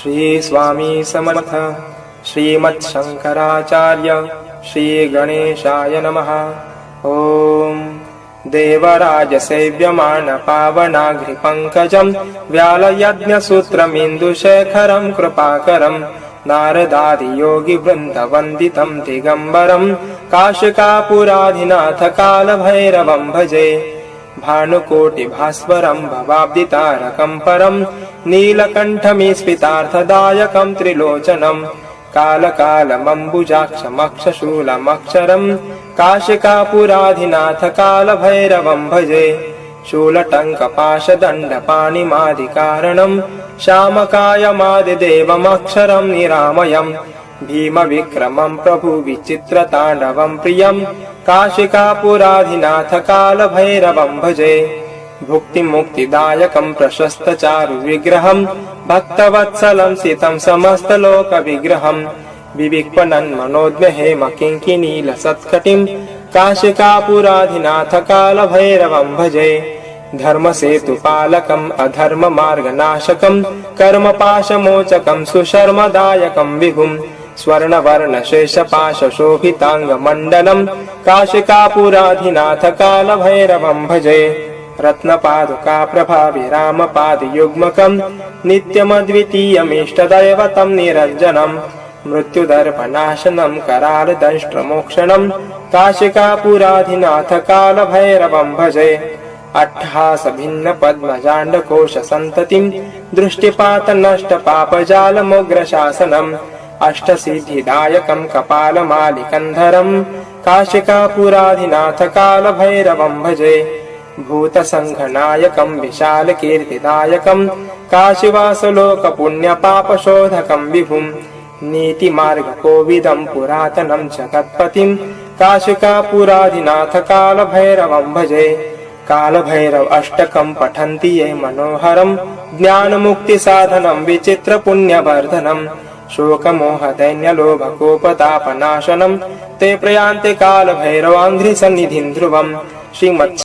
श्री स्वामी समर्थ श्रीमत्शंकराचार्य श्री गणेशाय नमः। ओम देवराज सेव्यमान पावनाघ्रिपङ्कजं व्यालयज्ञसूत्रमिन्दुशेखरं कृपाकरं नारदादि योगी वृन्दवन्दितं दिगम्बरं काशिकापुराधिनाथ कालभैरवं भजे। भानुकोटिभास्वरं भवाब्दितारकं परं नीलकण्ठमीस्फितार्थदायकं त्रिलोचनं कालकालमम्बुजाक्षमक्षशूलमक्षरं काशिकापुराधिनाथ कालभैरवं भजे। शूलटङ्कपाशदण्डपाणिमादिकारणं श्यामकायमादिदेवमक्षरं निरामयं भीमविक्रमं प्रभुविचित्रताण्डवं प्रियं काशिकापुराधिनाथ कालभैरवं भजे। भुक्तिमुक्तिदायकं प्रशस्तचारुविग्रहं भक्तवत्सलं सितं समस्तलोकविग्रहं विविक्पणन्मनोद्महेमकिङ्किनीलसत्कटिं काशिकापुराधिनाथ कालभैरवं भजे। धर्मसेतुपालकम् अधर्ममार्गनाशकं कर्मपाशमोचकं सुशर्मदायकं विभुं स्वर्णवर्णशेषपाशशोभिताङ्गमण्डलं काशिकापुराधिनाथ कालभैरवं भजे। रत्नपादुकाप्रभाविरामपादयुग्मकं नित्यमद्वितीयमिष्टदैवतं निरञ्जनं मृत्युदर्पनाशनं करालदंष्ट्रमोक्षणं काशिकापुराधिनाथ कालभैरवं भजे। अट्टहासभिन्नपद्मजाण्डकोशसन्ततिं दृष्टिपातनष्टपापजालमुग्रशासनम् अष्टसिद्धिदायकं कपालमालिकन्धरं काशिकापुराधिनाथ कालभैरवं भजे। भूतसङ्घनायकं विशालकीर्तिदायकं काशीवासलोकपुण्यपापशोधकं विभुं नीतिमार्गकोविदं पुरातनं जगत्पतिं काशिकापुराधिनाथ कालभैरवं भजे। कालभैरव अष्टकं पठन्ति ये मनोहरं ज्ञानमुक्तिसाधनं विचित्रपुण्यवर्धनं शोकमोहदैन्यलोभकोपतापनाशनं ते प्रयान्ते कालभैरवाङ्घ्रिसन्निधिं ध्रुवम्। श्रीमत्